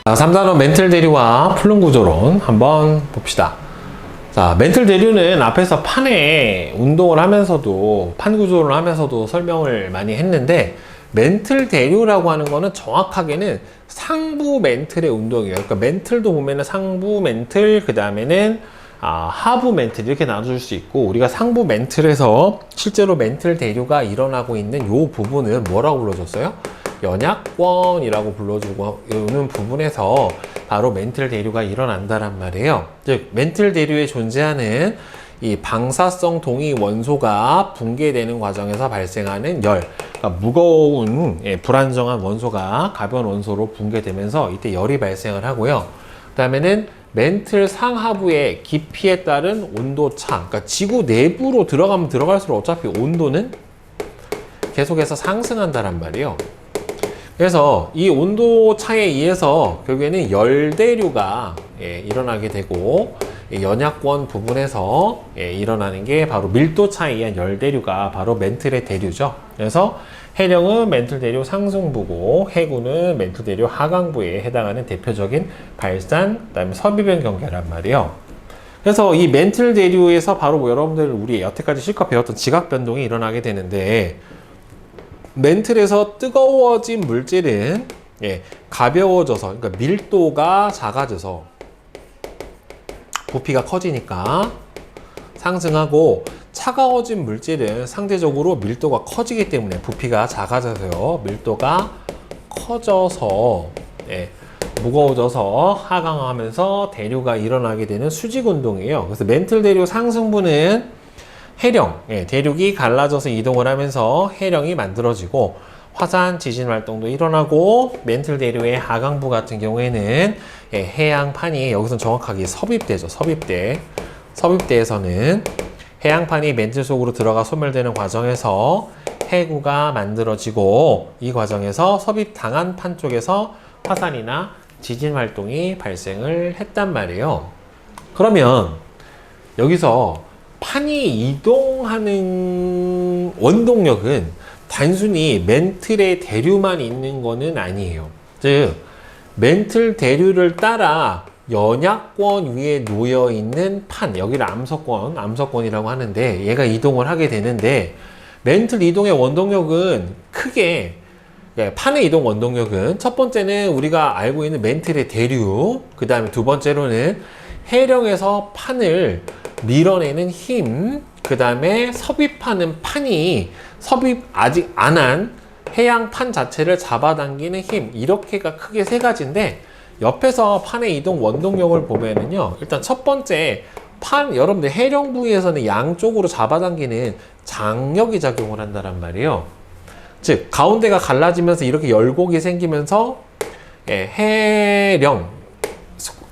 자, 3단원 멘틀 대류와 플룸 구조론 한번 봅시다. 자, 멘틀 대류는 앞에서 판의 운동을 하면서도, 판 구조를 하면서도 설명을 많이 했는데, 멘틀 대류라고 하는 거는 정확하게는 상부 멘틀의 운동이에요. 그러니까 멘틀도 보면은 상부 멘틀, 그 다음에는 하부 멘틀 이렇게 나눠줄 수 있고, 우리가 상부 멘틀에서 실제로 멘틀 대류가 일어나고 있는 요 부분을 뭐라고 불러줬어요? 연약권이라고 불러주는 부분에서 바로 멘틀 대류가 일어난다란 말이에요. 즉 멘틀 대류에 존재하는 이 방사성 동위 원소가 붕괴되는 과정에서 발생하는 열, 그러니까 무거운 불안정한 원소가 가벼운 원소로 붕괴되면서 이때 열이 발생을 하고요. 그 다음에는 멘틀 상하부의 깊이에 따른 온도차, 그러니까 지구 내부로 들어가면 들어갈수록 어차피 온도는 계속해서 상승한다란 말이에요. 그래서 이 온도 차에 의해서 결국에는 열대류가 일어나게 되고, 연약권 부분에서 일어나는 게 바로 밀도 차에 의한 열대류가 바로 멘틀의 대류죠. 그래서 해령은 멘틀 대류 상승부고, 해구는 멘틀 대류 하강부에 해당하는 대표적인 발산, 그다음에 섭이변 경계란 말이에요. 그래서 이 멘틀 대류에서 바로 여러분들 우리 여태까지 실컷 배웠던 지각 변동이 일어나게 되는데, 멘틀에서 뜨거워진 물질은 가벼워져서, 그러니까 밀도가 작아져서 부피가 커지니까 상승하고, 차가워진 물질은 상대적으로 밀도가 커지기 때문에 부피가 작아져서요, 밀도가 커져서 무거워져서 하강하면서 대류가 일어나게 되는 수직 운동이에요. 그래서 멘틀 대류 상승부는 해령, 대륙이 갈라져서 이동을 하면서 해령이 만들어지고, 화산 지진 활동도 일어나고, 멘틀 대류의 하강부 같은 경우에는 해양판이 여기서 정확하게 섭입대죠. 섭입대에서는 해양판이 멘틀 속으로 들어가 소멸되는 과정에서 해구가 만들어지고, 이 과정에서 섭입당한 판 쪽에서 화산이나 지진 활동이 발생을 했단 말이에요. 그러면 여기서 판이 이동하는 원동력은 단순히 멘틀의 대류만 있는 거는 아니에요. 즉, 멘틀 대류를 따라 연약권 위에 놓여 있는 판, 여기를 암석권이라고 하는데, 얘가 이동을 하게 되는데, 멘틀 이동의 원동력은 크게, 판의 이동 원동력은 첫 번째는 우리가 알고 있는 멘틀의 대류, 그 다음에 두 번째로는 해령에서 판을 밀어내는 힘, 그 다음에 섭입하는 판이 섭입 아직 안 한 해양판 자체를 잡아당기는 힘, 이렇게가 크게 세 가지인데, 옆에서 판의 이동 원동력을 보면은요, 일단 첫 번째 판, 여러분들 해령 부위에서는 양쪽으로 잡아당기는 장력이 작용을 한다란 말이에요. 즉 가운데가 갈라지면서 이렇게 열곡이 생기면서 해령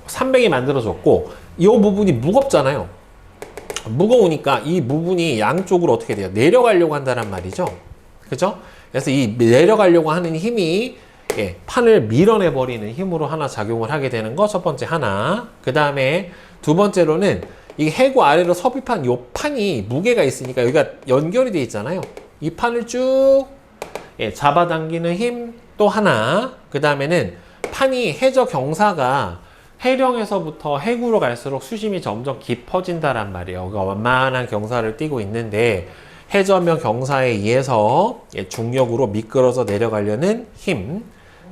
산맥이 만들어졌고, 이 부분이 무겁잖아요. 무거우니까 이 부분이 양쪽으로 어떻게 돼요? 내려가려고 한다는 말이죠. 그죠? 그래서 이 내려가려고 하는 힘이 판을 밀어내버리는 힘으로 하나 작용을 하게 되는 거, 첫 번째 하나. 그 다음에 두 번째로는 이 해구 아래로 섭입한 요 판이 무게가 있으니까 여기가 연결이 돼 있잖아요. 이 판을 쭉 잡아당기는 힘 또 하나. 그 다음에는 판이 해저 경사가 해령에서부터 해구로 갈수록 수심이 점점 깊어진다란 말이에요. 그러니까 완만한 경사를 띠고 있는데, 해저면 경사에 의해서 중력으로 미끄러져 내려가려는 힘,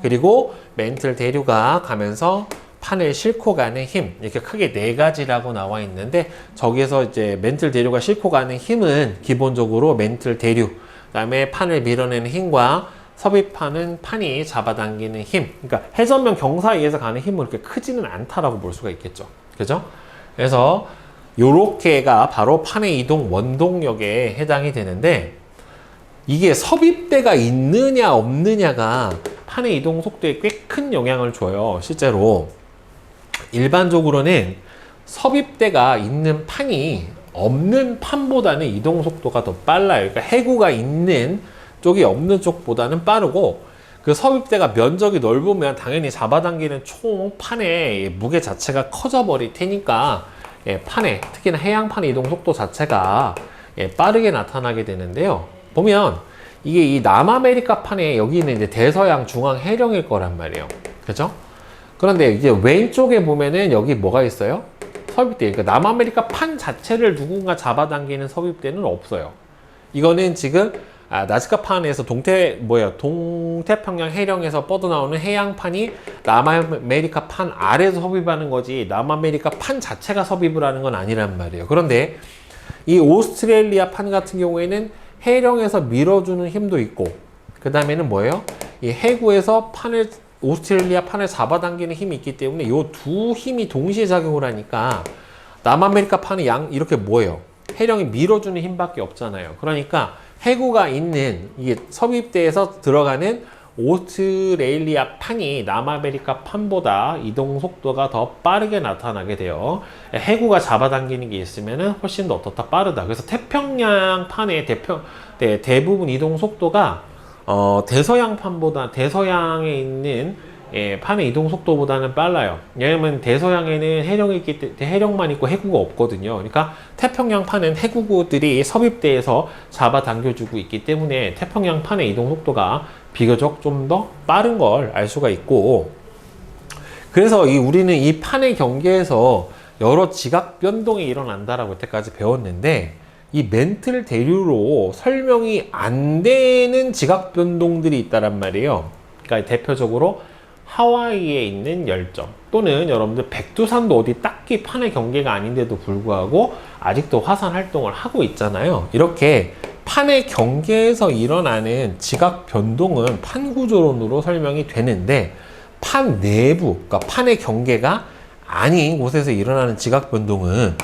그리고 멘틀 대류가 가면서 판을 싣고 가는 힘, 이렇게 크게 네 가지라고 나와 있는데, 저기에서 이제 멘틀 대류가 싣고 가는 힘은 기본적으로 멘틀 대류, 그 다음에 판을 밀어내는 힘과 섭입하는 판이 잡아당기는 힘, 그러니까 해전면 경사에 의해서 가는 힘은 그렇게 크지는 않다라고 볼 수가 있겠죠. 그죠? 그래서 요렇게가 바로 판의 이동 원동력에 해당이 되는데, 이게 섭입대가 있느냐 없느냐가 판의 이동 속도에 꽤 큰 영향을 줘요. 실제로 일반적으로는 섭입대가 있는 판이 없는 판보다는 이동 속도가 더 빨라요. 그러니까 해구가 있는 쪽이 없는 쪽보다는 빠르고, 그 섭입대가 면적이 넓으면 당연히 잡아당기는 총 판의 무게 자체가 커져 버릴 테니까 판에, 특히나 해양판의 이동 속도 자체가 빠르게 나타나게 되는데요. 보면 이게 이 남아메리카 판에 여기는 이제 대서양 중앙 해령일 거란 말이에요. 그죠? 그런데 이제 왼쪽에 보면은 여기 뭐가 있어요? 섭입대. 그러니까 남아메리카 판 자체를 누군가 잡아당기는 섭입대는 없어요. 이거는 지금 나스카판에서 동태평양 해령에서 뻗어나오는 해양판이 남아메리카 판 아래에서 섭입하는 거지 남아메리카 판 자체가 섭입을 하는 건 아니란 말이에요. 그런데 이 오스트레일리아 판 같은 경우에는 해령에서 밀어주는 힘도 있고 그 다음에는 뭐예요? 이 해구에서 오스트레일리아 판을 잡아당기는 힘이 있기 때문에 이 두 힘이 동시에 작용을 하니까 남아메리카 판은 이렇게 뭐예요? 해령이 밀어주는 힘밖에 없잖아요. 그러니까 해구가 있는 이게 섭입대에서 들어가는 오스트레일리아 판이 남아메리카 판보다 이동 속도가 더 빠르게 나타나게 돼요. 해구가 잡아당기는 게 있으면 훨씬 더 어떻다 빠르다. 그래서 태평양 판의 대부분 이동 속도가 대서양 판보다 대서양에 있는 판의 이동 속도보다는 빨라요. 왜냐면 대서양에는 해령만 있고 해구가 없거든요. 그러니까 태평양 판은 해구들이 섭입대에서 잡아당겨주고 있기 때문에 태평양 판의 이동 속도가 비교적 좀 더 빠른 걸 알 수가 있고, 그래서 우리는 이 판의 경계에서 여러 지각 변동이 일어난다라고 이때까지 배웠는데 이 멘틀 대류로 설명이 안 되는 지각 변동들이 있다란 말이에요. 그러니까 대표적으로 하와이에 있는 열점 또는 여러분들 백두산도 어디 딱히 판의 경계가 아닌데도 불구하고 아직도 화산 활동을 하고 있잖아요. 이렇게 판의 경계에서 일어나는 지각 변동은 판 구조론으로 설명이 되는데 판 내부, 그러니까 판의 경계가 아닌 곳에서 일어나는 지각 변동은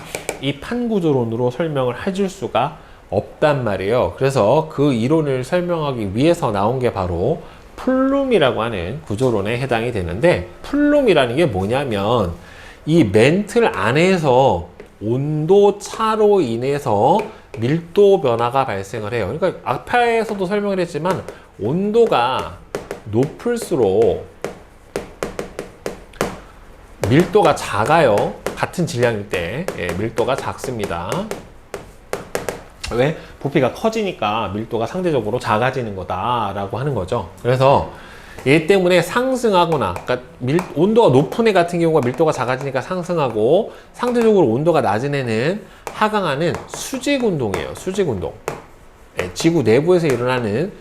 이 판 구조론으로 설명을 해줄 수가 없단 말이에요. 그래서 그 이론을 설명하기 위해서 나온 게 바로 플룸이라고 하는 구조론에 해당이 되는데, 플룸이라는 게 뭐냐면 이 멘틀 안에서 온도 차로 인해서 밀도 변화가 발생을 해요. 그러니까 앞에서도 설명을 했지만 온도가 높을수록 밀도가 작아요. 같은 질량일 때 밀도가 작습니다. 왜? 부피가 커지니까 밀도가 상대적으로 작아지는 거다라고 하는 거죠. 그래서 얘 때문에 상승하거나, 그러니까 온도가 높은 애 같은 경우가 밀도가 작아지니까 상승하고, 상대적으로 온도가 낮은 애는 하강하는 수직운동이에요. 수직운동. 지구 내부에서 일어나는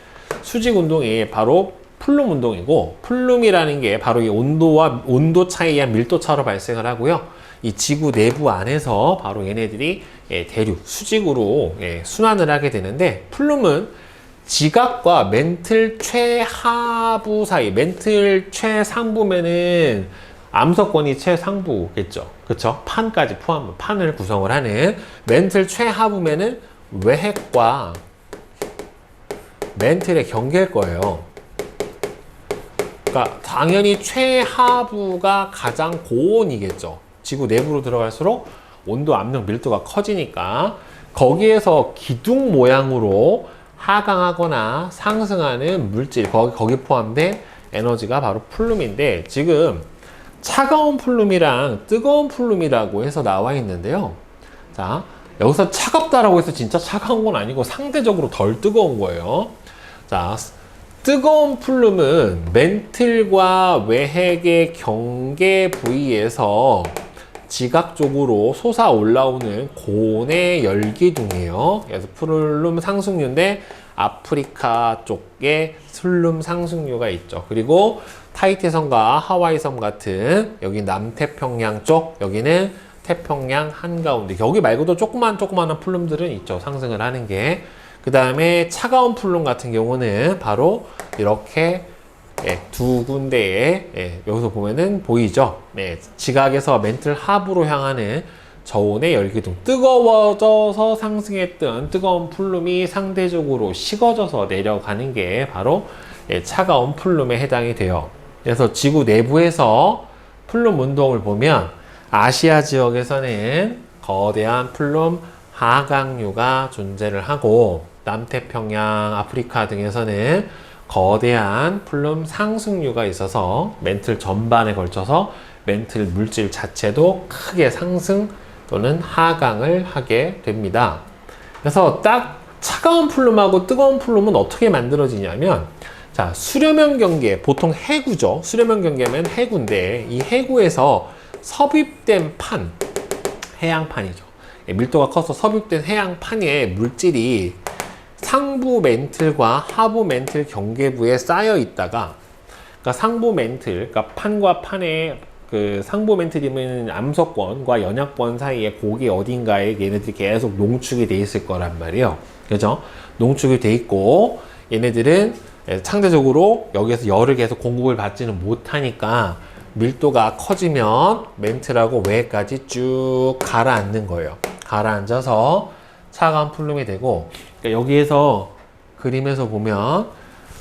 수직운동이 바로 플룸 운동이고, 플룸이라는 게 바로 이 온도 차에 의한 밀도 차로 발생을 하고요. 이 지구 내부 안에서 바로 얘네들이 대류, 수직으로 순환을 하게 되는데, 플룸은 지각과 멘틀 최하부 사이, 멘틀 최상부면은 암석권이 최상부겠죠. 그쵸? 판까지 판을 구성을 하는, 멘틀 최하부면은 외핵과 멘틀의 경계일 거예요. 그러니까 당연히 최하부가 가장 고온이겠죠. 지구 내부로 들어갈수록 온도, 압력, 밀도가 커지니까 거기에서 기둥 모양으로 하강하거나 상승하는 물질, 거기 포함된 에너지가 바로 플룸인데, 지금 차가운 플룸이랑 뜨거운 플룸이라고 해서 나와 있는데요. 자, 여기서 차갑다라고 해서 진짜 차가운 건 아니고 상대적으로 덜 뜨거운 거예요. 자, 뜨거운 플룸은 멘틀과 외핵의 경계 부위에서 지각적으로 솟아 올라오는 고온의 열기둥이에요. 그래서 플룸 상승류인데 아프리카 쪽에 슬룸 상승류가 있죠. 그리고 타히티섬과 하와이섬 같은 여기 남태평양 쪽, 여기는 태평양 한가운데, 여기 말고도 조그만 플룸들은 있죠. 상승을 하는 게. 그 다음에 차가운 플룸 같은 경우는 바로 이렇게 두 군데에 여기서 보면은 보이죠. 지각에서 멘틀 하부로 향하는 저온의 열기둥, 뜨거워져서 상승했던 뜨거운 플룸이 상대적으로 식어져서 내려가는 게 바로 차가운 플룸에 해당이 돼요. 그래서 지구 내부에서 플룸 운동을 보면 아시아 지역에서는 거대한 플룸 하강류가 존재를 하고, 남태평양, 아프리카 등에서는 거대한 플룸 상승류가 있어서 멘틀 전반에 걸쳐서 멘틀 물질 자체도 크게 상승 또는 하강을 하게 됩니다. 그래서 딱 차가운 플룸하고 뜨거운 플룸은 어떻게 만들어지냐면, 자, 수려면 경계, 보통 해구죠. 수려면 경계면 해구인데, 이 해구에서 섭입된 판, 해양판이죠. 밀도가 커서 섭입된 해양판에 물질이 상부 멘틀과 하부 멘틀 경계부에 쌓여 있다가, 그러니까 상부 멘틀, 그러니까 판과 판의 그 상부 멘틀이면 암석권과 연약권 사이에 고기 어딘가에 얘네들이 계속 농축이 돼 있을 거란 말이에요. 그죠? 농축이 돼 있고, 얘네들은 상대적으로 여기에서 열을 계속 공급을 받지는 못하니까 밀도가 커지면 멘틀하고 외까지 쭉 가라앉는 거예요. 가라앉아서 차가운 플룸이 되고, 그러니까 여기에서 그림에서 보면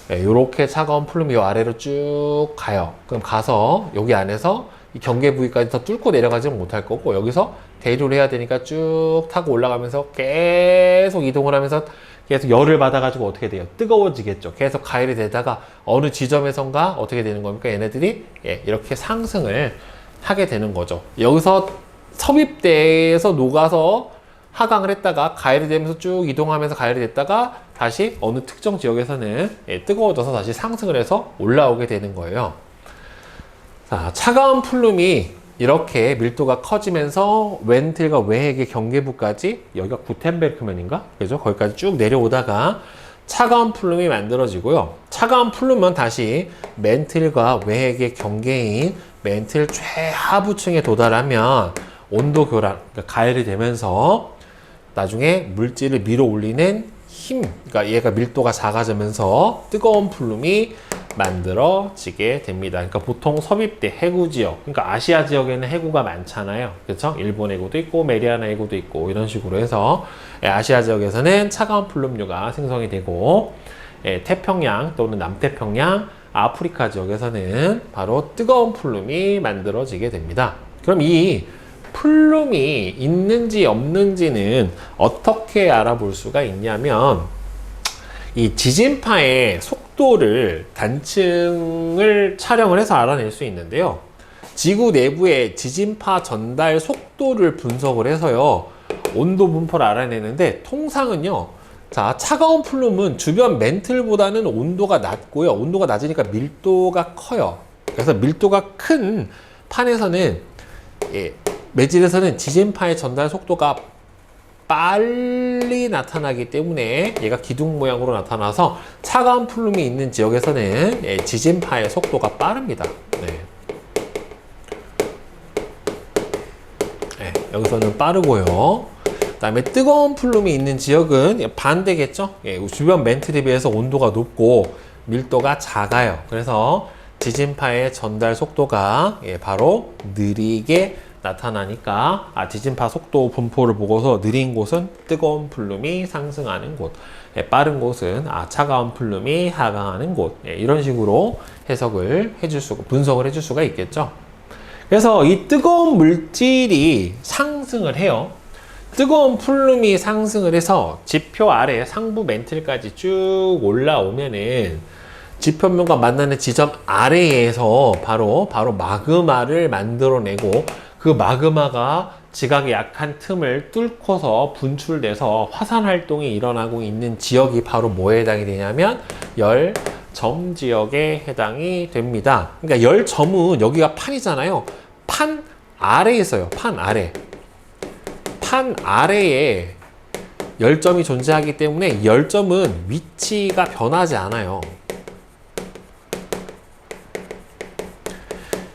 이렇게 차가운 플룸이 이 아래로 쭉 가요. 그럼 가서 여기 안에서 이 경계 부위까지 더 뚫고 내려가지는 못할 거고, 여기서 대류를 해야 되니까 쭉 타고 올라가면서 계속 이동을 하면서 계속 열을 받아가지고 어떻게 돼요? 뜨거워지겠죠. 계속 가열이 되다가 어느 지점에선가 어떻게 되는 겁니까? 얘네들이 이렇게 상승을 하게 되는 거죠. 여기서 섭입돼서 녹아서 하강을 했다가 가열이 되면서 쭉 이동하면서 가열이 됐다가 다시 어느 특정 지역에서는 뜨거워져서 다시 상승을 해서 올라오게 되는 거예요. 자, 차가운 플룸이 이렇게 밀도가 커지면서 멘틀과 외핵의 경계부까지, 여기가 구텐베르크면인가? 그죠? 거기까지 쭉 내려오다가 차가운 플룸이 만들어지고요. 차가운 플룸은 다시 멘틀과 외핵의 경계인 멘틀 최하부층에 도달하면 온도 교란, 그러니까 가열이 되면서 나중에 물질을 밀어 올리는 힘, 그러니까 얘가 밀도가 작아지면서 뜨거운 플룸이 만들어지게 됩니다. 그러니까 보통 섭입대 해구 지역, 그러니까 아시아 지역에는 해구가 많잖아요. 그렇죠? 일본 해구도 있고 메리아나 해구도 있고 이런 식으로 해서 아시아 지역에서는 차가운 플룸류가 생성이 되고, 태평양 또는 남태평양, 아프리카 지역에서는 바로 뜨거운 플룸이 만들어지게 됩니다. 그럼 이 플룸이 있는지 없는지는 어떻게 알아볼 수가 있냐면, 이 지진파의 속도를 단층을 촬영을 해서 알아낼 수 있는데요. 지구 내부의 지진파 전달 속도를 분석을 해서요, 온도 분포를 알아내는데, 통상은요, 자, 차가운 플룸은 주변 멘틀보다는 온도가 낮고요. 온도가 낮으니까 밀도가 커요. 그래서 밀도가 큰 판에서는, 매질에서는 지진파의 전달 속도가 빨리 나타나기 때문에 얘가 기둥 모양으로 나타나서 차가운 플룸이 있는 지역에서는 지진파의 속도가 빠릅니다. 여기서는 빠르고요. 그 다음에 뜨거운 플룸이 있는 지역은 반대겠죠. 주변 멘틀에 비해서 온도가 높고 밀도가 작아요. 그래서 지진파의 전달 속도가 바로 느리게 나타나니까, 지진파 속도 분포를 보고서 느린 곳은 뜨거운 플룸이 상승하는 곳, 빠른 곳은 차가운 플룸이 하강하는 곳, 이런 식으로 해석을 해줄 수가, 분석을 해줄 수가 있겠죠. 그래서 이 뜨거운 물질이 상승을 해요. 뜨거운 플룸이 상승을 해서 지표 아래 상부 멘틀까지 쭉 올라오면은 지표면과 만나는 지점 아래에서 바로 마그마를 만들어내고, 그 마그마가 지각의 약한 틈을 뚫고서 분출돼서 화산 활동이 일어나고 있는 지역이 바로 뭐에 해당이 되냐면 열점 지역에 해당이 됩니다. 그러니까 열점은 여기가 판이잖아요. 판 아래에 있어요. 판 아래. 판 아래에 열점이 존재하기 때문에 열점은 위치가 변하지 않아요.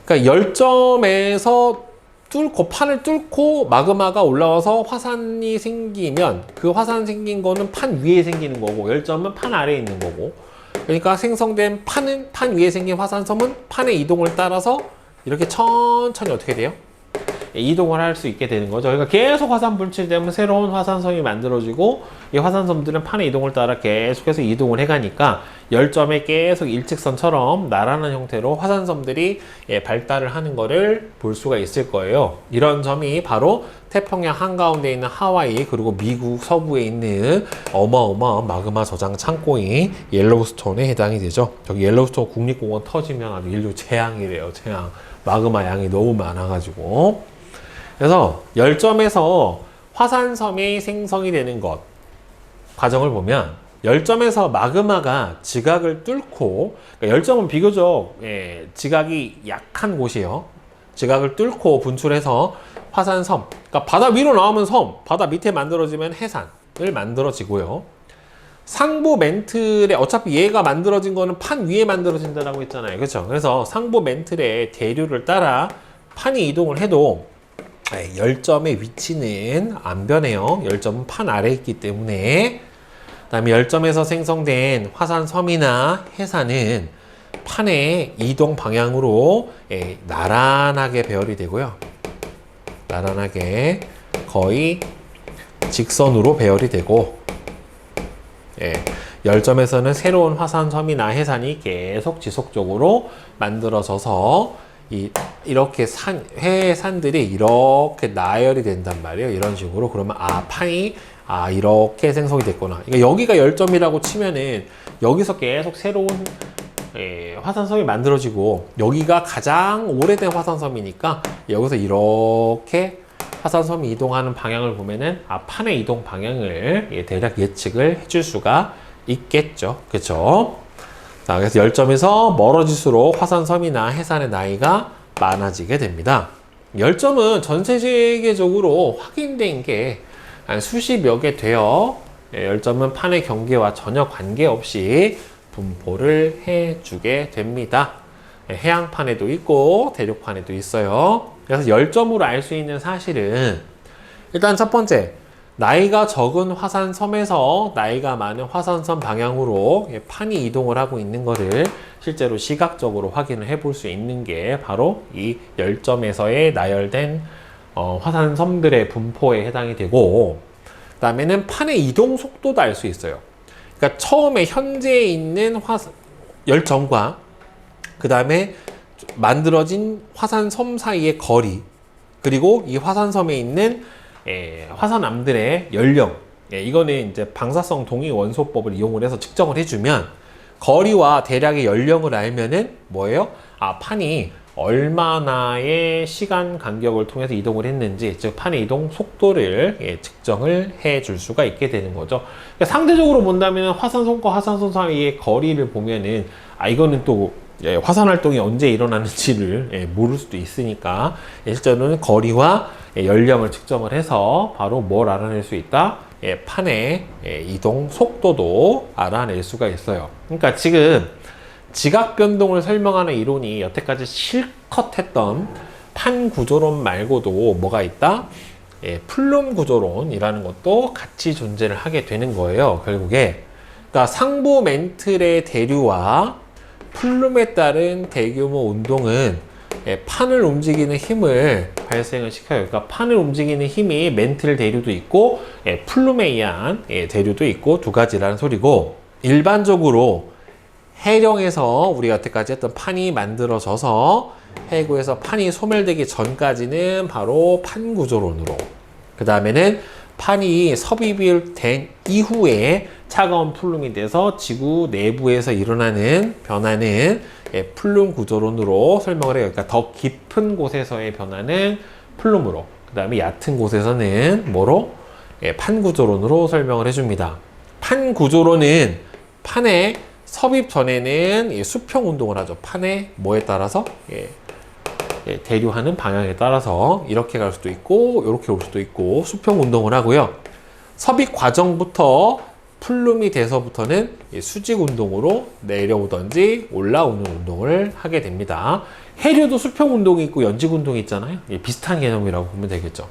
그러니까 열점에서 판을 뚫고 마그마가 올라와서 화산이 생기면, 그 화산 생긴 거는 판 위에 생기는 거고, 열점은 판 아래에 있는 거고, 그러니까 생성된 판은 판 위에 생긴 화산섬은 판의 이동을 따라서 이렇게 천천히 어떻게 돼요? 이동을 할 수 있게 되는 거죠. 그러니까 계속 화산 분출되면 새로운 화산섬이 만들어지고, 이 화산섬들은 판의 이동을 따라 계속해서 이동을 해가니까 열점에 계속 일직선처럼 나란한 형태로 화산섬들이 발달을 하는 거를 볼 수가 있을 거예요. 이런 점이 바로 태평양 한가운데 있는 하와이, 그리고 미국 서부에 있는 어마어마한 마그마 저장 창고인 옐로우스톤에 해당이 되죠. 저기 옐로우스톤 국립공원 터지면 아주 인류 재앙이래요. 재앙. 마그마 양이 너무 많아가지고. 그래서 열점에서 화산섬이 생성이 되는 것 과정을 보면, 열점에서 마그마가 지각을 뚫고, 그러니까 열점은 비교적 지각이 약한 곳이에요. 지각을 뚫고 분출해서 화산섬, 그러니까 바다 위로 나오면 섬, 바다 밑에 만들어지면 해산을 만들어지고요. 상부 멘틀에, 어차피 얘가 만들어진 거는 판 위에 만들어진다고 했잖아요. 그렇죠? 그래서 상부 멘틀의 대류를 따라 판이 이동을 해도 열점의 위치는 안 변해요. 열점은 판 아래에 있기 때문에. 그 다음에 열점에서 생성된 화산섬이나 해산은 판의 이동 방향으로 나란하게 배열이 되고요. 나란하게 거의 직선으로 배열이 되고, 열점에서는 새로운 화산섬이나 해산이 계속 지속적으로 만들어져서 이렇게 해산들이 이렇게 나열이 된단 말이에요. 이런 식으로. 그러면 판이 이렇게 생성이 됐구나. 그러니까 여기가 열점이라고 치면은 여기서 계속 새로운 화산섬이 만들어지고, 여기가 가장 오래된 화산섬이니까 여기서 이렇게 화산섬이 이동하는 방향을 보면은 판의 이동 방향을 대략 예측을 해줄 수가 있겠죠. 그렇죠? 자, 그래서 열점에서 멀어질수록 화산섬이나 해산의 나이가 많아지게 됩니다. 열점은 전 세계적으로 확인된 게 한 수십여 개 돼요. 열점은 판의 경계와 전혀 관계없이 분포를 해주게 됩니다. 해양판에도 있고 대륙판에도 있어요. 그래서 열점으로 알 수 있는 사실은, 일단 첫 번째, 나이가 적은 화산섬에서 나이가 많은 화산섬 방향으로 판이 이동을 하고 있는 것을 실제로 시각적으로 확인을 해볼 수 있는 게 바로 이 열점에서의 나열된 화산섬들의 분포에 해당이 되고, 그 다음에는 판의 이동 속도도 알 수 있어요. 그러니까 처음에 현재 있는 열점과 그 다음에 만들어진 화산섬 사이의 거리, 그리고 이 화산섬에 있는 화산암들의 연령, 이거는 이제 방사성 동위 원소법을 이용을 해서 측정을 해주면, 거리와 대략의 연령을 알면은 뭐예요? 판이 얼마나의 시간 간격을 통해서 이동을 했는지, 즉 판의 이동 속도를 측정을 해 줄 수가 있게 되는 거죠. 그러니까 상대적으로 본다면 화산섬과 화산섬 사이의 거리를 보면은 이거는 또 화산 활동이 언제 일어나는지를 모를 수도 있으니까, 실제로는 거리와 연령을 측정을 해서 바로 뭘 알아낼 수 있다? 판의 이동 속도도 알아낼 수가 있어요. 그러니까 지금 지각 변동을 설명하는 이론이 여태까지 실컷 했던 판 구조론 말고도 뭐가 있다? 플룸 구조론이라는 것도 같이 존재를 하게 되는 거예요. 결국에. 그러니까 상부 멘틀의 대류와 플룸에 따른 대규모 운동은 판을 움직이는 힘을 발생을 시켜요. 그러니까 판을 움직이는 힘이 멘틀 대류도 있고 플룸에 의한 대류도 있고 두 가지라는 소리고, 일반적으로 해령에서 우리가 여태까지 했던 판이 만들어져서 해구에서 판이 소멸되기 전까지는 바로 판 구조론으로, 그 다음에는 판이 섭입된 이후에 차가운 플룸이 돼서 지구 내부에서 일어나는 변화는 플룸 구조론으로 설명을 해요. 그러니까 더 깊은 곳에서의 변화는 플룸으로, 그 다음에 얕은 곳에서는 뭐로? 판 구조론으로 설명을 해줍니다. 판 구조론은 판의 섭입 전에는 수평 운동을 하죠. 판의 뭐에 따라서? 대류하는 방향에 따라서 이렇게 갈 수도 있고 이렇게 올 수도 있고 수평 운동을 하고요. 섭입 과정부터 플룸이 돼서부터는 수직 운동으로 내려오든지 올라오는 운동을 하게 됩니다. 해류도 수평 운동이 있고 연직 운동이 있잖아요. 비슷한 개념이라고 보면 되겠죠.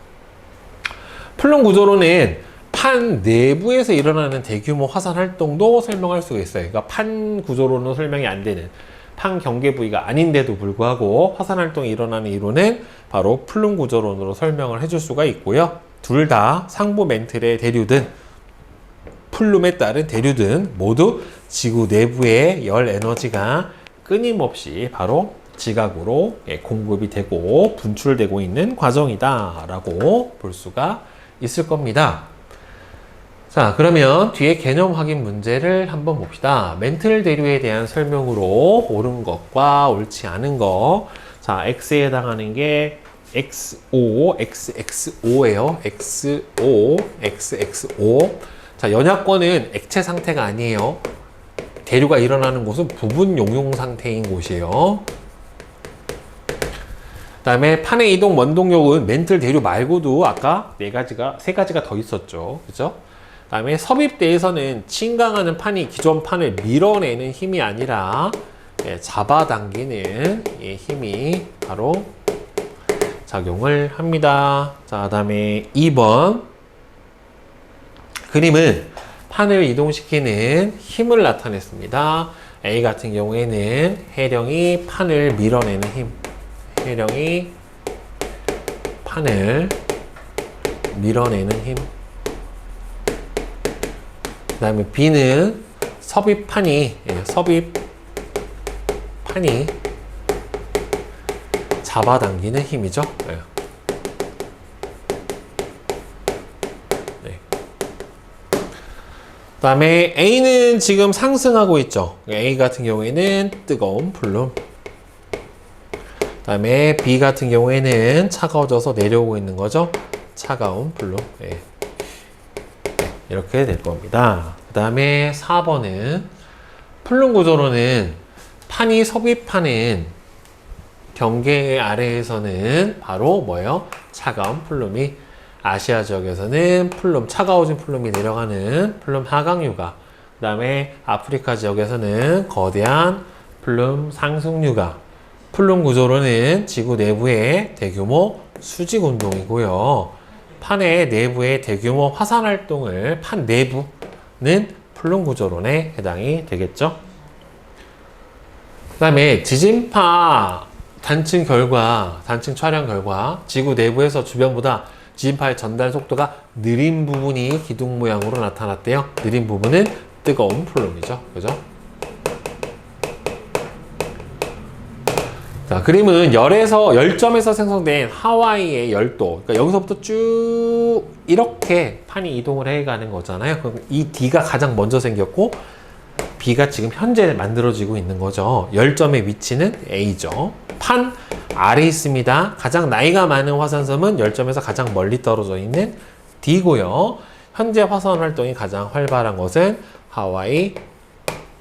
플룸 구조로는 판 내부에서 일어나는 대규모 화산 활동도 설명할 수가 있어요. 그러니까 판 구조로는 설명이 안 되는, 판 경계 부위가 아닌데도 불구하고 화산 활동이 일어나는 이론은 바로 플룸 구조론으로 설명을 해줄 수가 있고요. 둘 다 상부 멘틀의 대류든 플룸에 따른 대류든 모두 지구 내부의 열 에너지가 끊임없이 바로 지각으로 공급이 되고 분출되고 있는 과정이다 라고 볼 수가 있을 겁니다. 자, 그러면 뒤에 개념 확인 문제를 한번 봅시다. 멘틀 대류에 대한 설명으로 옳은 것과 옳지 않은 것. 자, X에 해당하는 게 XO, XXO예요. XO, XXO. 자, 연약권은 액체 상태가 아니에요. 대류가 일어나는 곳은 부분 용융 상태인 곳이에요. 그 다음에 판의 이동 원동력은 멘틀 대류 말고도 아까 세 가지가 더 있었죠. 그죠? 그 다음에 섭입대에서는 침강하는 판이 기존 판을 밀어내는 힘이 아니라 잡아당기는 힘이 바로 작용을 합니다. 자, 그 다음에 2번 그림은 판을 이동시키는 힘을 나타냈습니다. A 같은 경우에는 해령이 판을 밀어내는 힘, 해령이 판을 밀어내는 힘. 그 다음에 B는 섭입판이 잡아당기는 힘이죠. 그 다음에 A는 지금 상승하고 있죠. A 같은 경우에는 뜨거운 플룸. 그 다음에 B 같은 경우에는 차가워져서 내려오고 있는 거죠. 차가운 플룸. 이렇게 될 겁니다. 그 다음에 4번은 플룸 구조로는 판이 섭입하는 경계 아래에서는 바로 뭐예요? 차가운 플룸이, 아시아 지역에서는 플룸, 차가워진 플룸이 내려가는 플룸 하강유가, 그 다음에 아프리카 지역에서는 거대한 플룸 상승유가. 플룸 구조로는 지구 내부의 대규모 수직 운동이고요. 판의 내부의 대규모 화산 활동을 판 내부는 플룸 구조론에 해당이 되겠죠. 그 다음에 지진파 단층 촬영 결과 지구 내부에서 주변보다 지진파의 전달 속도가 느린 부분이 기둥 모양으로 나타났대요. 느린 부분은 뜨거운 플룸이죠. 그죠? 자, 그림은 열점에서 생성된 하와이의 열도. 그러니까 여기서부터 쭉 이렇게 판이 이동을 해가는 거잖아요. 그럼 이 D가 가장 먼저 생겼고, B가 지금 현재 만들어지고 있는 거죠. 열점의 위치는 A죠. 판 아래 있습니다. 가장 나이가 많은 화산섬은 열점에서 가장 멀리 떨어져 있는 D고요. 현재 화산 활동이 가장 활발한 것은 하와이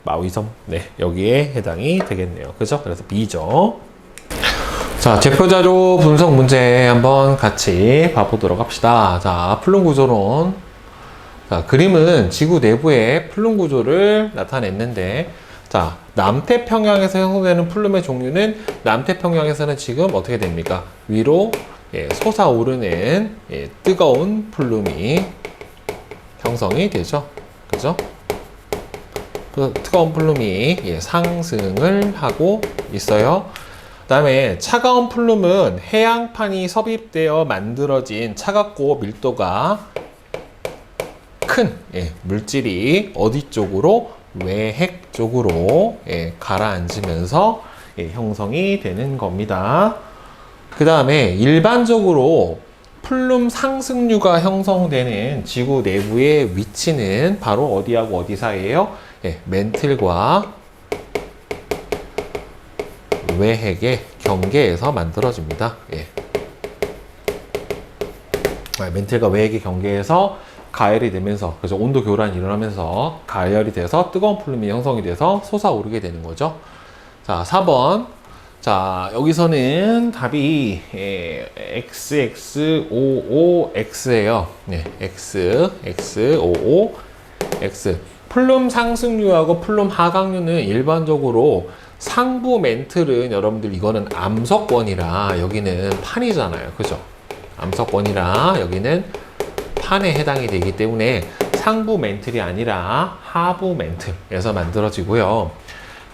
마우이섬. 여기에 해당이 되겠네요. 그죠? 그래서 B죠. 자, 제표자료 분석 문제 한번 같이 봐보도록 합시다. 자, 플룸 구조론. 자, 그림은 지구 내부의 플룸 구조를 나타냈는데, 자, 남태평양에서 형성되는 플룸의 종류는 남태평양에서는 지금 어떻게 됩니까? 위로 솟아오르는 뜨거운 플룸이 형성이 되죠. 그죠? 뜨거운 플룸이 상승을 하고 있어요. 그 다음에 차가운 플룸은 해양판이 섭입되어 만들어진 차갑고 밀도가 큰 물질이 어디 쪽으로? 외핵 쪽으로 가라앉으면서 형성이 되는 겁니다. 그 다음에 일반적으로 플룸 상승류가 형성되는 지구 내부의 위치는 바로 어디하고 어디 사이에요? 멘틀과 외핵의 경계에서 만들어집니다. 멘틀과 외핵의 경계에서 가열이 되면서, 그래서 온도 교란이 일어나면서 가열이 돼서 뜨거운 플룸이 형성이 돼서 솟아오르게 되는 거죠. 자, 4번. 자, 여기서는 답이 XXOOX예요. XXOOX. 플룸 상승류하고 플룸 하강류는 일반적으로 상부 멘틀은 여러분들 이거는 암석권이라 여기는 판이잖아요. 그죠? 암석권이라 여기는 판에 해당이 되기 때문에 상부 멘틀이 아니라 하부 멘틀에서 만들어지고요.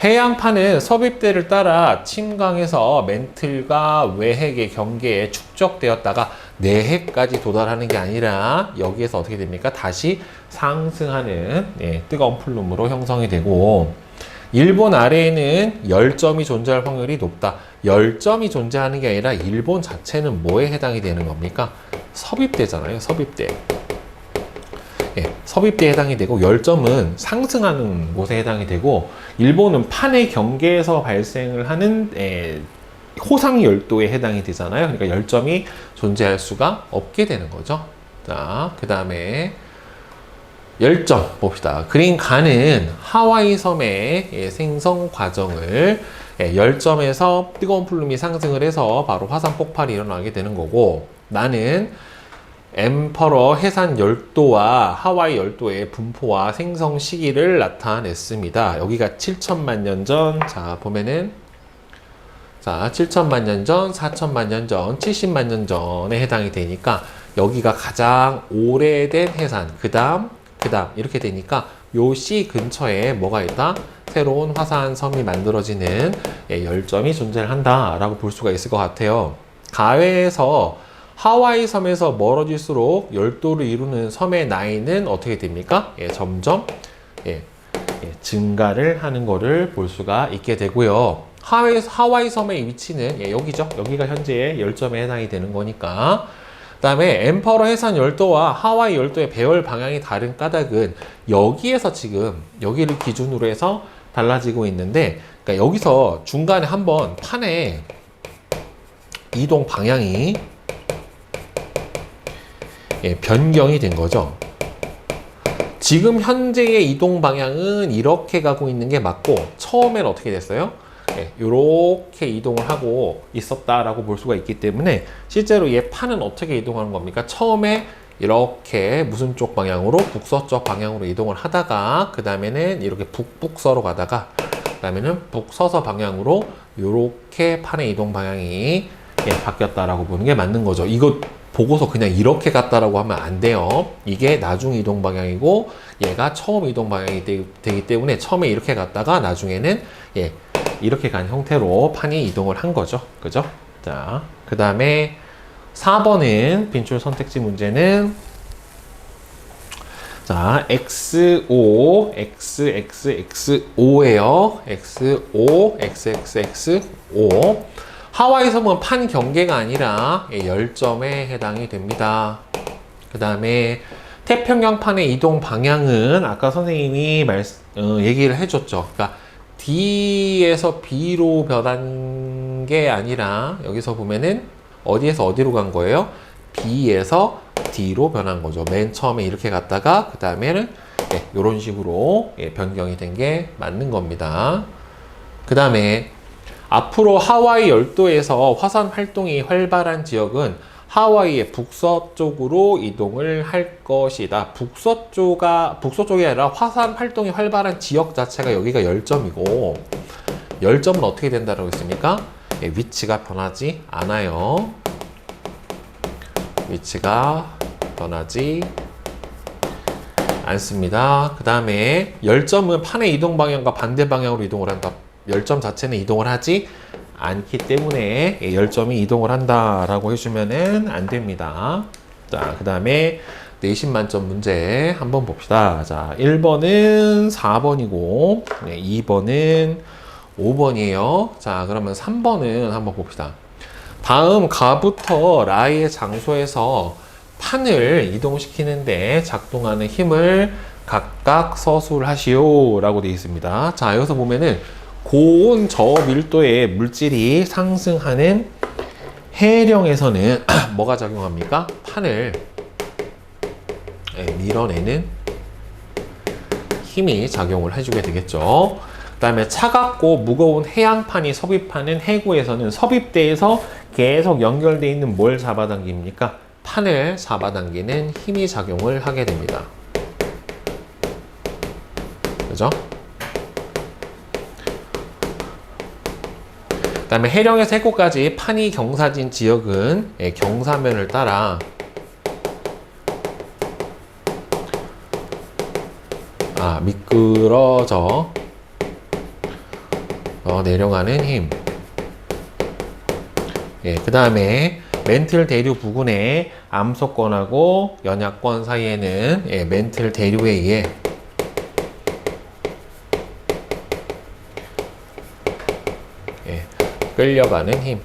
해양판은 섭입대를 따라 침강해서 멘틀과 외핵의 경계에 축적되었다가 내핵까지 도달하는 게 아니라 여기에서 어떻게 됩니까? 다시 상승하는 뜨거운 플룸으로 형성이 되고, 일본 아래에는 열점이 존재할 확률이 높다. 열점이 존재하는 게 아니라 일본 자체는 뭐에 해당이 되는 겁니까? 섭입대잖아요. 섭입대. 섭입대에 해당이 되고, 열점은 상승하는 곳에 해당이 되고, 일본은 판의 경계에서 발생을 하는 호상 열도에 해당이 되잖아요. 그러니까 열점이 존재할 수가 없게 되는 거죠. 자, 그 다음에 열점 봅시다. 그린간은 하와이 섬의 생성 과정을 열점에서 뜨거운 플룸이 상승을 해서 바로 화산 폭발이 일어나게 되는 거고, 나는 엠퍼러 해산 열도와 하와이 열도의 분포와 생성 시기를 나타냈습니다. 여기가 7천만 년 전, 자 보면은 자 7천만 년 전, 4천만 년 전, 70만 년 전에 해당이 되니까 여기가 가장 오래된 해산, 그 다음 이렇게 되니까 요 C 근처에 뭐가 있다? 새로운 화산섬이 만들어지는 열점이 존재를 한다라고 볼 수가 있을 것 같아요. 가외에서 하와이 섬에서 멀어질수록 열도를 이루는 섬의 나이는 어떻게 됩니까? 점점 증가를 하는 것을 볼 수가 있게 되고요. 하와이 섬의 위치는 여기죠. 여기가 현재의 열점에 해당이 되는 거니까. 그 다음에 엠퍼러 해산 열도와 하와이 열도의 배열 방향이 다른 까닭은 여기에서 지금 여기를 기준으로 해서 달라지고 있는데, 그러니까 여기서 중간에 한번 판의 이동 방향이 변경이 된 거죠. 지금 현재의 이동 방향은 이렇게 가고 있는 게 맞고, 처음엔 어떻게 됐어요? 이렇게 이동을 하고 있었다라고 볼 수가 있기 때문에 실제로 얘 판은 어떻게 이동하는 겁니까? 처음에 이렇게 무슨 쪽 방향으로? 북서쪽 방향으로 이동을 하다가 그 다음에는 이렇게 북북서로 가다가 그 다음에는 북서서 방향으로 이렇게 판의 이동 방향이 바뀌었다라고 보는 게 맞는 거죠. 이거 보고서 그냥 이렇게 갔다라고 하면 안 돼요. 이게 나중 이동 방향이고 얘가 처음 이동 방향이 되기 때문에 처음에 이렇게 갔다가 나중에는 이렇게 간 형태로 판이 이동을 한 거죠. 그죠? 자, 그 다음에 4번은 빈출 선택지 문제는 자, XO, XXXO예요. XO, XXXO. 하와이 섬은 판 경계가 아니라 열점에 해당이 됩니다. 그 다음에 태평양판의 이동 방향은 아까 선생님이 얘기를 해줬죠. 그러니까 D에서 B로 변한 게 아니라 여기서 보면은 어디에서 어디로 간 거예요? B에서 D로 변한 거죠. 맨 처음에 이렇게 갔다가 그 다음에는 이런 식으로 변경이 된 게 맞는 겁니다. 그 다음에 앞으로 하와이 열도에서 화산 활동이 활발한 지역은 하와이의 북서쪽으로 이동을 할 것이다. 북서쪽이 아니라 화산 활동이 활발한 지역 자체가 여기가 열점이고, 열점은 어떻게 된다고 했습니까? 위치가 변하지 않아요. 위치가 변하지 않습니다. 그 다음에 열점은 판의 이동 방향과 반대 방향으로 이동을 한다. 열점 자체는 이동을 하지 않기 때문에 열점이 이동을 한다라고 해주면은 안 됩니다. 자, 그 다음에 내신 만점 문제 한번 봅시다. 자, 1번은 4번이고 2번은 5번이에요. 자, 그러면 3번은 한번 봅시다. 다음 가부터 라의 장소에서 판을 이동시키는데 작동하는 힘을 각각 서술하시오 라고 되어 있습니다. 자, 여기서 보면은 고온 저밀도의 물질이 상승하는 해령에서는 뭐가 작용합니까? 판을 밀어내는 힘이 작용을 해주게 되겠죠. 그 다음에 차갑고 무거운 해양판이 섭입하는 해구에서는 섭입대에서 계속 연결되어 있는 뭘 잡아당깁니까? 판을 잡아당기는 힘이 작용을 하게 됩니다. 그죠? 그 다음에 해령에서 해구까지 판이 경사진 지역은 경사면을 따라 미끄러져 내려가는 힘. 그 다음에 멘틀 대류 부근의 암소권하고 연약권 사이에는 멘틀 대류에 의해 끌려가는 힘.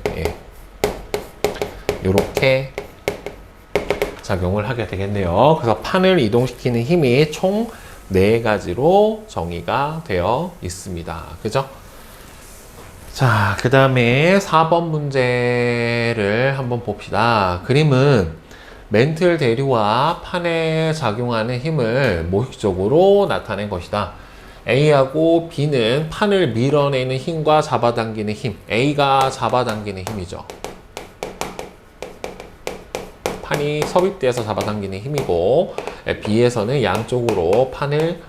이렇게 작용을 하게 되겠네요. 그래서 판을 이동시키는 힘이 총 4가지로 정의가 되어 있습니다. 그죠? 자, 그 다음에 4번 문제를 한번 봅시다. 그림은 멘틀 대류와 판에 작용하는 힘을 모식적으로 나타낸 것이다. A하고 B는 판을 밀어내는 힘과 잡아당기는 힘. A가 잡아당기는 힘이죠. 판이 섭입돼서 잡아당기는 힘이고, B에서는 양쪽으로 판을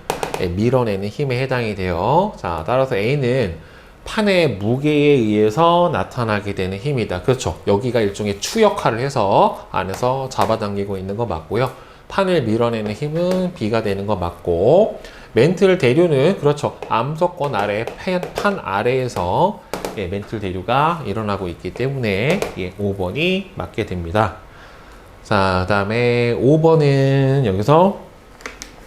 밀어내는 힘에 해당이 돼요. 자, 따라서 A는 판의 무게에 의해서 나타나게 되는 힘이다. 그렇죠. 여기가 일종의 추 역할을 해서 안에서 잡아당기고 있는 거 맞고요. 판을 밀어내는 힘은 B가 되는 거 맞고, 멘틀 대류는 그렇죠. 암석권 아래, 판 아래에서 멘틀 대류가 일어나고 있기 때문에 5번이 맞게 됩니다. 자, 그 다음에 5번은 여기서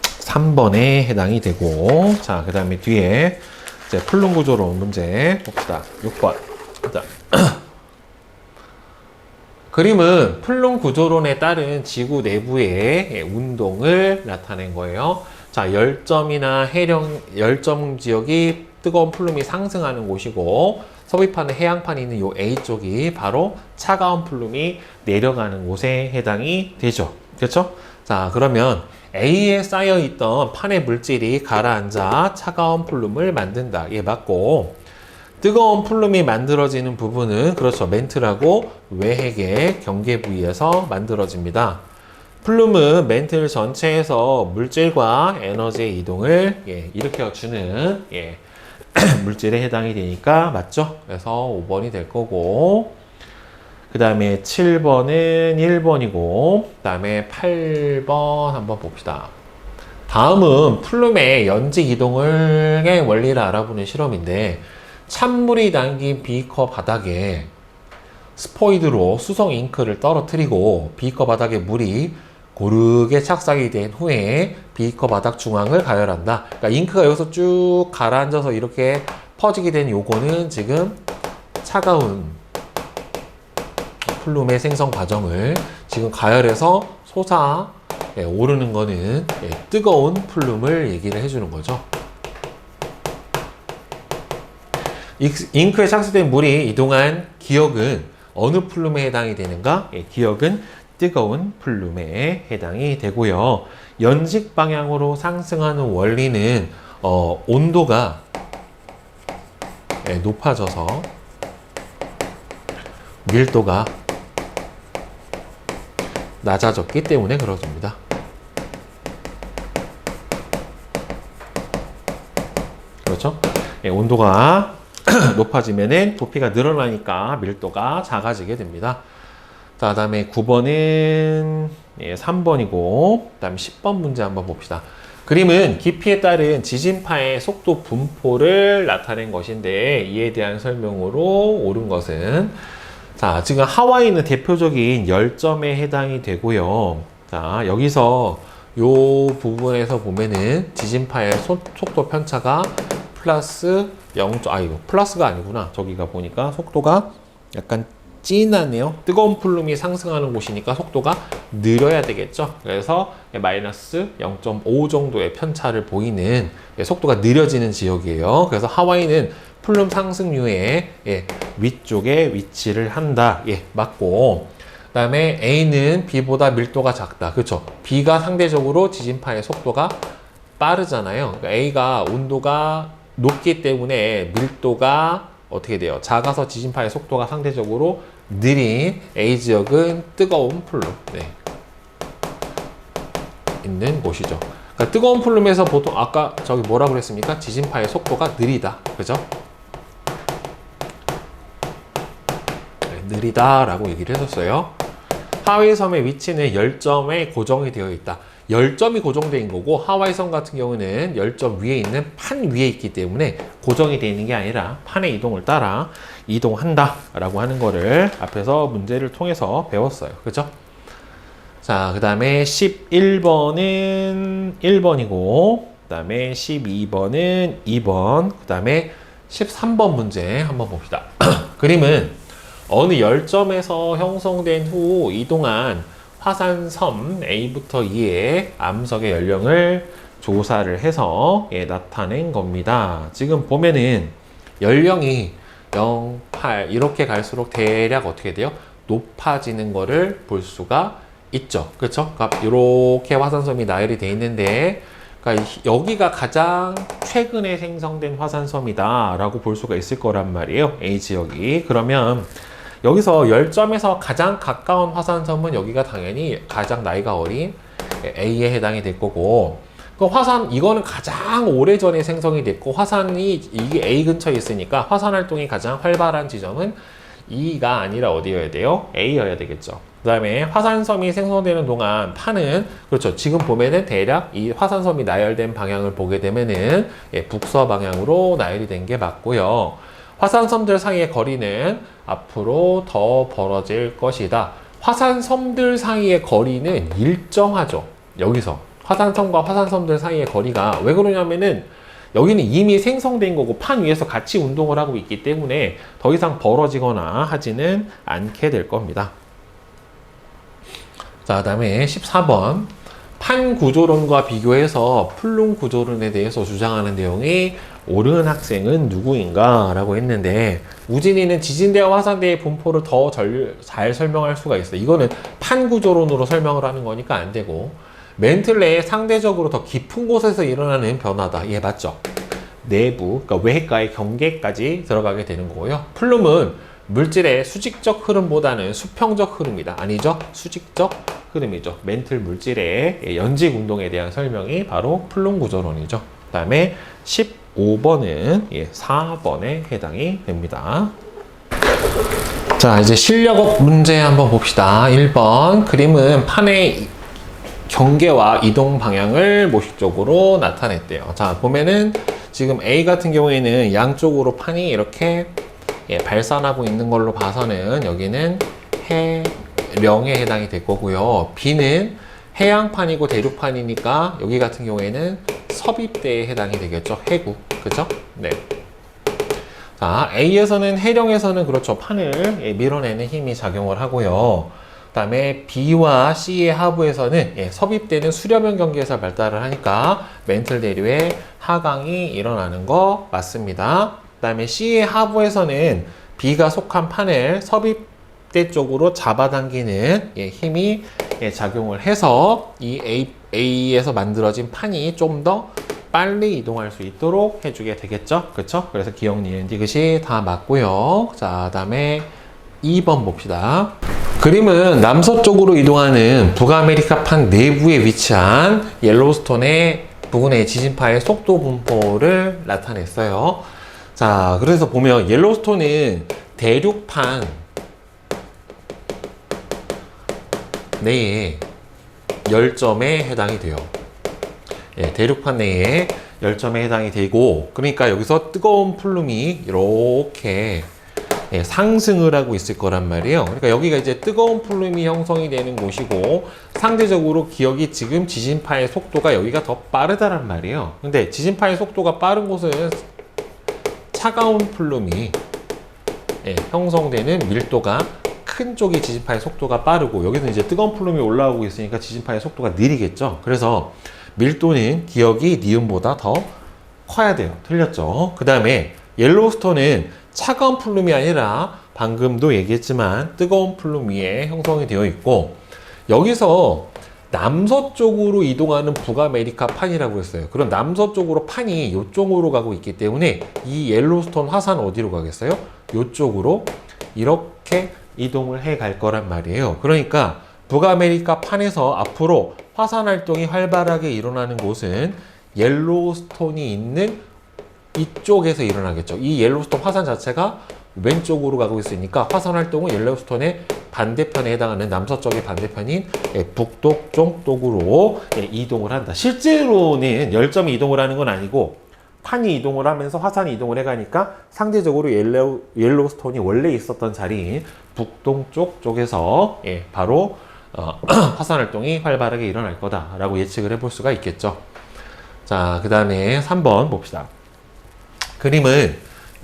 3번에 해당이 되고, 자, 그 다음에 뒤에 이제 플룸 구조로 문제 봅시다. 6번. 자. 그림은 플룸 구조론에 따른 지구 내부의 운동을 나타낸 거예요. 자, 열점이나 열점 지역이 뜨거운 플룸이 상승하는 곳이고, 섭입하는 해양판이 있는 요 A쪽이 바로 차가운 플룸이 내려가는 곳에 해당이 되죠. 그렇죠? 자, 그러면 A에 쌓여있던 판의 물질이 가라앉아 차가운 플룸을 만든다. 예, 맞고, 뜨거운 플룸이 만들어지는 부분은 그렇죠. 멘틀하고 외핵의 경계 부위에서 만들어집니다. 플룸은 멘틀 전체에서 물질과 에너지의 이동을 일으켜주는 물질에 해당이 되니까 맞죠? 그래서 5번이 될 거고, 그 다음에 7번은 1번이고, 그 다음에 8번 한번 봅시다. 다음은 플룸의 연직 이동의 원리를 알아보는 실험인데, 찬물이 담긴 비커 바닥에 스포이드로 수성 잉크를 떨어뜨리고 비커 바닥에 물이 고르게 착삭이 된 후에 비커 바닥 중앙을 가열한다. 그러니까 잉크가 여기서 쭉 가라앉아서 이렇게 퍼지게 된 요거는 지금 차가운 플룸의 생성 과정을 지금 가열해서 솟아 오르는 거는 뜨거운 플룸을 얘기를 해주는 거죠. 잉크에 착수된 물이 이동한 기역은 어느 플룸에 해당이 되는가? 기역은 뜨거운 플룸에 해당이 되고요. 연식 방향으로 상승하는 원리는 온도가 높아져서 밀도가 낮아졌기 때문에 그렇습니다. 그렇죠? 온도가 높아지면은 부피가 늘어나니까 밀도가 작아지게 됩니다. 자, 그 다음에 9번은 3번이고, 그 다음에 10번 문제 한번 봅시다. 그림은 깊이에 따른 지진파의 속도 분포를 나타낸 것인데, 이에 대한 설명으로 옳은 것은, 자, 지금 하와이는 대표적인 열점에 해당이 되고요. 자, 여기서 요 부분에서 보면은 지진파의 속도 편차가 플러스 0. 이거 플러스가 아니구나. 저기가 보니까 속도가 약간 진하네요. 뜨거운 플룸이 상승하는 곳이니까 속도가 느려야 되겠죠. 그래서 마이너스 0.5 정도의 편차를 보이는 속도가 느려지는 지역이에요. 그래서 하와이는 플룸 상승류의 위쪽에 위치를 한다. 맞고, 그 다음에 A는 B보다 밀도가 작다. 그렇죠? B가 상대적으로 지진파의 속도가 빠르잖아요. 그러니까 A가 온도가 높기 때문에 밀도가 어떻게 돼요? 작아서 지진파의 속도가 상대적으로 느린 A지역은 뜨거운 플룸 있는 곳이죠. 그러니까 뜨거운 플룸에서 보통 아까 저기 뭐라 그랬습니까? 지진파의 속도가 느리다. 그죠? 느리다라고 얘기를 해줬어요. 하와이 섬의 위치는 열점에 고정이 되어 있다. 열점이 고정된 거고, 하와이 섬 같은 경우는 열점 위에 있는 판 위에 있기 때문에 고정이 되어 있는 게 아니라 판의 이동을 따라 이동한다 라고 하는 거를 앞에서 문제를 통해서 배웠어요. 그죠? 자, 그 다음에 11번은 1번이고, 그 다음에 12번은 2번, 그 다음에 13번 문제 한번 봅시다. 그림은 어느 열점에서 형성된 후 이동한 화산섬 A부터 E의 암석의 연령을 조사를 해서 나타낸 겁니다. 지금 보면은 연령이 0, 8 이렇게 갈수록 대략 어떻게 돼요? 높아지는 거를 볼 수가 있죠. 그렇죠? 그러니까 이렇게 화산섬이 나열이 돼 있는데, 그러니까 여기가 가장 최근에 생성된 화산섬이다 라고 볼 수가 있을 거란 말이에요. A 지역이. 그러면 여기서 10점에서 가장 가까운 화산섬은 여기가 당연히 가장 나이가 어린 A에 해당이 될 거고, 그 화산, 이거는 가장 오래전에 생성이 됐고, 화산이 이게 A 근처에 있으니까 화산 활동이 가장 활발한 지점은 E가 아니라 어디여야 돼요? A여야 되겠죠. 그 다음에 화산섬이 생성되는 동안 파는, 그렇죠. 지금 보면은 대략 이 화산섬이 나열된 방향을 보게 되면은 북서 방향으로 나열이 된 게 맞고요. 화산섬들 사이의 거리는 앞으로 더 벌어질 것이다. 화산섬들 사이의 거리는 일정하죠. 여기서 화산섬과 화산섬들 사이의 거리가 왜 그러냐면은 여기는 이미 생성된 거고 판 위에서 같이 운동을 하고 있기 때문에 더 이상 벌어지거나 하지는 않게 될 겁니다. 자, 다음에 14번. 판 구조론과 비교해서 플룸 구조론에 대해서 주장하는 내용이 옳은 학생은 누구인가? 라고 했는데, 우진이는 지진대와 화산대의 분포를 더 잘 설명할 수가 있어. 이거는 판 구조론으로 설명을 하는 거니까 안 되고, 멘틀 내에 상대적으로 더 깊은 곳에서 일어나는 변화다. 예, 맞죠? 내부, 그러니까 외핵과의 경계까지 들어가게 되는 거고요. 플룸은 물질의 수직적 흐름보다는 수평적 흐름이다. 아니죠? 수직적 흐름이죠. 멘틀 물질의 연직 운동에 대한 설명이 바로 플룸 구조론이죠. 그 다음에 15번은 4번에 해당이 됩니다. 자, 이제 실력업 문제 한번 봅시다. 1번 그림은 판의 경계와 이동 방향을 모식적으로 나타냈대요. 자, 보면은 지금 A 같은 경우에는 양쪽으로 판이 이렇게 발산하고 있는 걸로 봐서는 여기는 해령에 해당이 될 거고요. B는 해양판이고 대륙판이니까 여기 같은 경우에는 섭입대에 해당이 되겠죠. 해구. 그죠? 네. 자, A에서는 해령에서는 그렇죠. 판을 밀어내는 힘이 작용을 하고요. 그 다음에 B와 C의 하부에서는 섭입되는 수렴형 경계에서 발달을 하니까 멘틀 대류의 하강이 일어나는 거 맞습니다. 그 다음에 C의 하부에서는 B가 속한 판을 섭입대 쪽으로 잡아당기는 힘이 작용을 해서 이 A에서 만들어진 판이 좀 더 빨리 이동할 수 있도록 해주게 되겠죠. 그렇죠? 그래서 기억, 니은, 디귿이 다 맞고요. 자, 다음에 2번 봅시다. 그림은 남서쪽으로 이동하는 북아메리카판 내부에 위치한 옐로우스톤의 부근의 지진파의 속도 분포를 나타냈어요. 자, 그래서 보면 옐로우스톤은 대륙판 내에 10점에 해당이 돼요. 대륙판 내에 10점에 해당이 되고, 그러니까 여기서 뜨거운 플룸이 이렇게 상승을 하고 있을 거란 말이에요. 그러니까 여기가 이제 뜨거운 플룸이 형성이 되는 곳이고, 상대적으로 기억이 지금 지진파의 속도가 여기가 더 빠르다란 말이에요. 근데 지진파의 속도가 빠른 곳은 차가운 플룸이 형성되는 밀도가 큰 쪽이 지진파의 속도가 빠르고, 여기는 이제 뜨거운 플룸이 올라오고 있으니까 지진파의 속도가 느리겠죠. 그래서 밀도는 기억이 니은보다 더 커야 돼요. 틀렸죠. 그 다음에 옐로우스톤은 차가운 플룸이 아니라 방금도 얘기했지만 뜨거운 플룸 위에 형성이 되어 있고, 여기서 남서쪽으로 이동하는 북아메리카 판이라고 했어요. 그럼 남서쪽으로 판이 이쪽으로 가고 있기 때문에 이 옐로우스톤 화산 어디로 가겠어요? 이쪽으로 이렇게 이동을 해 갈 거란 말이에요. 그러니까 북아메리카 판에서 앞으로 화산 활동이 활발하게 일어나는 곳은 옐로우스톤이 있는 이쪽에서 일어나겠죠. 이 옐로우스톤 화산 자체가 왼쪽으로 가고 있으니까 화산 활동은 옐로우스톤의 반대편에 해당하는 남서쪽의 반대편인 북동쪽 쪽으로 이동을 한다. 실제로는 10점이 이동을 하는 건 아니고 판이 이동을 하면서 화산이 이동을 해가니까 상대적으로 옐로우스톤이 원래 있었던 자리인 북동쪽 쪽에서 바로 화산 활동이 활발하게 일어날 거다라고 예측을 해볼 수가 있겠죠. 자, 그 다음에 3번 봅시다. 그림은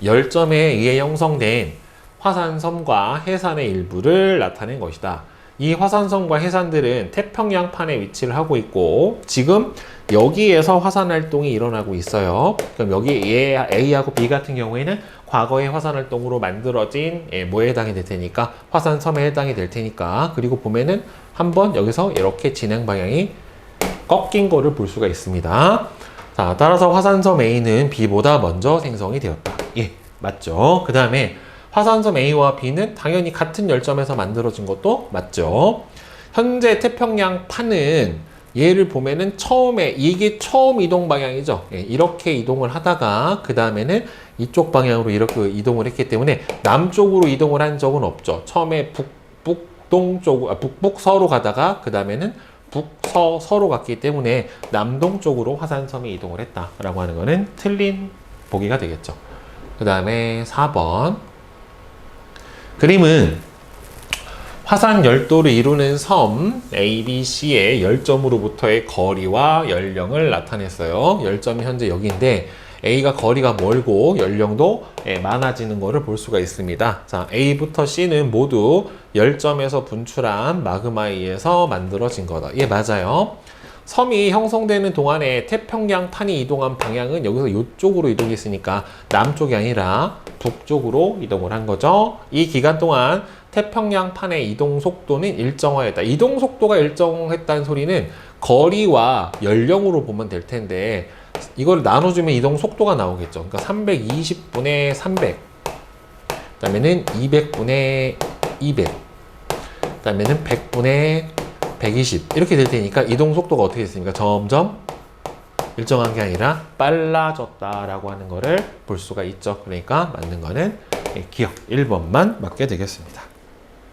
10점에 의해 형성된 화산섬과 해산의 일부를 나타낸 것이다. 이 화산섬과 해산들은 태평양판에 위치를 하고 있고, 지금 여기에서 화산 활동이 일어나고 있어요. 그럼 여기 A하고 B 같은 경우에는 과거의 화산 활동으로 만들어진 뭐에 해당이 될 테니까 화산섬에 해당이 될 테니까 그리고 보면은 한번 여기서 이렇게 진행 방향이 꺾인 거를 볼 수가 있습니다. 자, 따라서 화산섬 A는 B보다 먼저 생성이 되었다. 예, 맞죠? 그 다음에 화산섬 A와 B는 당연히 같은 열점에서 만들어진 것도 맞죠? 현재 태평양 파는 얘를 보면은 처음에 이게 처음 이동 방향이죠. 예, 이렇게 이동을 하다가 그 다음에는 이쪽 방향으로 이렇게 이동을 했기 때문에 남쪽으로 이동을 한 적은 없죠. 처음에 북북서로 가다가 그 다음에는 북서서로 갔기 때문에 남동쪽으로 화산섬이 이동을 했다라고 하는 거는 틀린 보기가 되겠죠. 그 다음에 4번 그림은 화산 열도를 이루는 섬 A, B, C의 열점으로부터의 거리와 연령을 나타냈어요. 열점이 현재 여기인데 A가 거리가 멀고 연령도 많아지는 것을 볼 수가 있습니다. 자, A부터 C는 모두 열점에서 분출한 마그마에 의해서 만들어진 거다. 예, 맞아요. 섬이 형성되는 동안에 태평양 판이 이동한 방향은 여기서 이쪽으로 이동했으니까 남쪽이 아니라 북쪽으로 이동을 한 거죠. 이 기간 동안 태평양 판의 이동 속도는 일정화했다. 이동 속도가 일정했다는 소리는 거리와 연령으로 보면 될 텐데 이걸 나눠주면 이동 속도가 나오겠죠. 그러니까 320분의 300, 그 다음에는 200분의 200, 그 다음에는 100분의 120 이렇게 될 테니까 이동 속도가 어떻게 됐습니까? 점점 일정한 게 아니라 빨라졌다라고 하는 거를 볼 수가 있죠. 그러니까 맞는 거는 기억 1번만 맞게 되겠습니다.